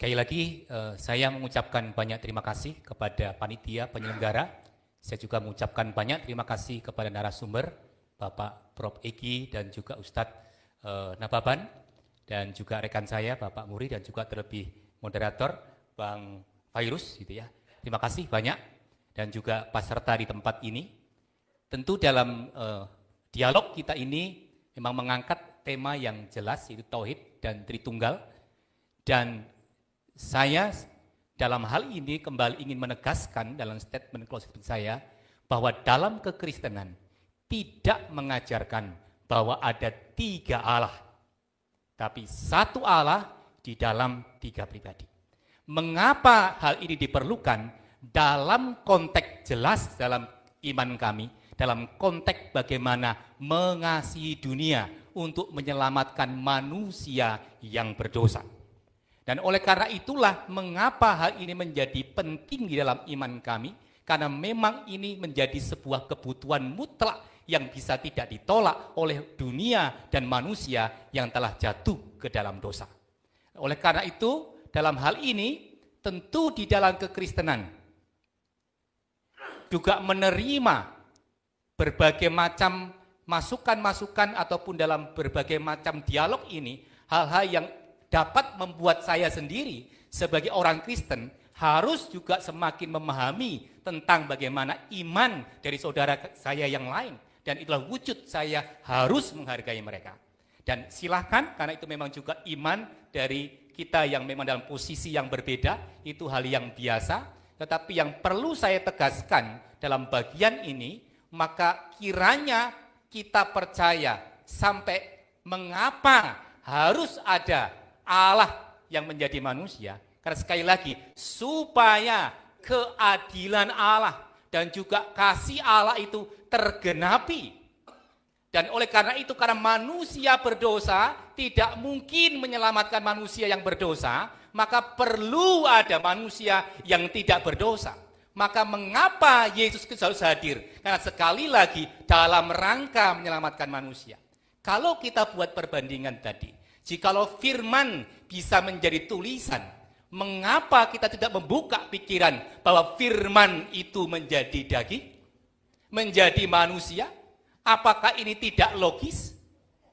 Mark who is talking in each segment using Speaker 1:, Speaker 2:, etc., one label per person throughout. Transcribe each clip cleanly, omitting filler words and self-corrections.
Speaker 1: Sekali lagi saya mengucapkan banyak terima kasih kepada panitia penyelenggara. Saya juga mengucapkan banyak terima kasih kepada narasumber Bapak Prof. Egi dan juga Ustadz Nababan, dan juga rekan saya Bapak Muri, dan juga terlebih moderator Bang Virus gitu ya. Terima kasih banyak, dan juga peserta di tempat ini. Tentu dalam dialog kita ini memang mengangkat tema yang jelas, yaitu Tauhid dan Tritunggal. Dan saya dalam hal ini kembali ingin menegaskan dalam statement closing saya bahwa dalam kekristenan tidak mengajarkan bahwa ada 3 Allah, tapi satu Allah di dalam 3 pribadi. Mengapa hal ini diperlukan? Dalam konteks jelas dalam iman kami, dalam konteks bagaimana mengasihi dunia untuk menyelamatkan manusia yang berdosa. Dan oleh karena itulah mengapa hal ini menjadi penting di dalam iman kami, karena memang ini menjadi sebuah kebutuhan mutlak yang bisa tidak ditolak oleh dunia dan manusia yang telah jatuh ke dalam dosa. Oleh karena itu, dalam hal ini tentu di dalam kekristenan juga menerima berbagai macam masukan-masukan ataupun dalam berbagai macam dialog ini, hal-hal yang dapat membuat saya sendiri sebagai orang Kristen harus juga semakin memahami tentang bagaimana iman dari saudara saya yang lain. Dan itulah wujud saya harus menghargai mereka. Dan silakan, karena itu memang juga iman dari kita yang memang dalam posisi yang berbeda, itu hal yang biasa. Tetapi yang perlu saya tegaskan dalam bagian ini, maka kiranya kita percaya sampai mengapa harus ada Allah yang menjadi manusia. Karena sekali lagi, supaya keadilan Allah dan juga kasih Allah itu tergenapi. Dan oleh karena itu, karena manusia berdosa tidak mungkin menyelamatkan manusia yang berdosa, maka perlu ada manusia yang tidak berdosa. Maka mengapa Yesus harus hadir? Karena sekali lagi dalam rangka menyelamatkan manusia. Kalau kita buat perbandingan tadi, jikalau firman bisa menjadi tulisan, mengapa kita tidak membuka pikiran bahwa firman itu menjadi daging, menjadi manusia? Apakah ini tidak logis?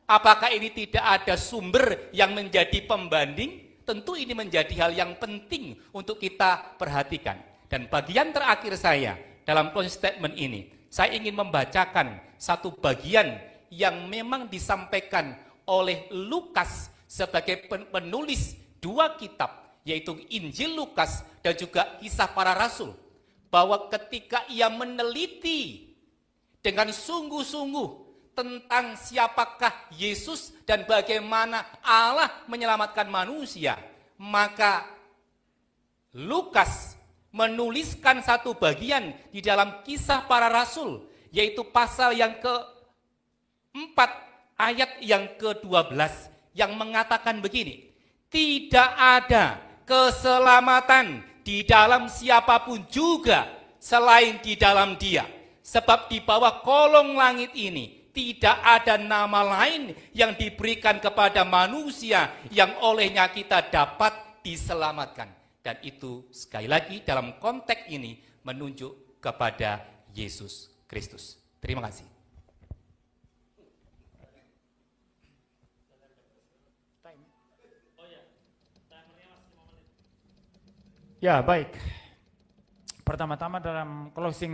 Speaker 1: Apakah ini tidak ada sumber yang menjadi pembanding? Tentu ini menjadi hal yang penting untuk kita perhatikan. Dan bagian terakhir saya dalam closing statement ini, saya ingin membacakan satu bagian yang memang disampaikan oleh Lukas sebagai penulis 2 kitab, yaitu Injil Lukas dan juga Kisah Para Rasul, bahwa ketika ia meneliti dengan sungguh-sungguh tentang siapakah Yesus dan bagaimana Allah menyelamatkan manusia, maka Lukas menuliskan satu bagian di dalam Kisah Para Rasul, yaitu pasal yang ke-4 ayat yang ke-12 yang mengatakan begini, tidak ada keselamatan di dalam siapapun juga selain di dalam Dia, sebab di bawah kolong langit ini tidak ada nama lain yang diberikan kepada manusia yang olehnya kita dapat diselamatkan. Dan itu sekali lagi dalam konteks ini menunjuk kepada Yesus Kristus. Terima kasih.
Speaker 2: Ya, baik. Pertama-tama dalam closing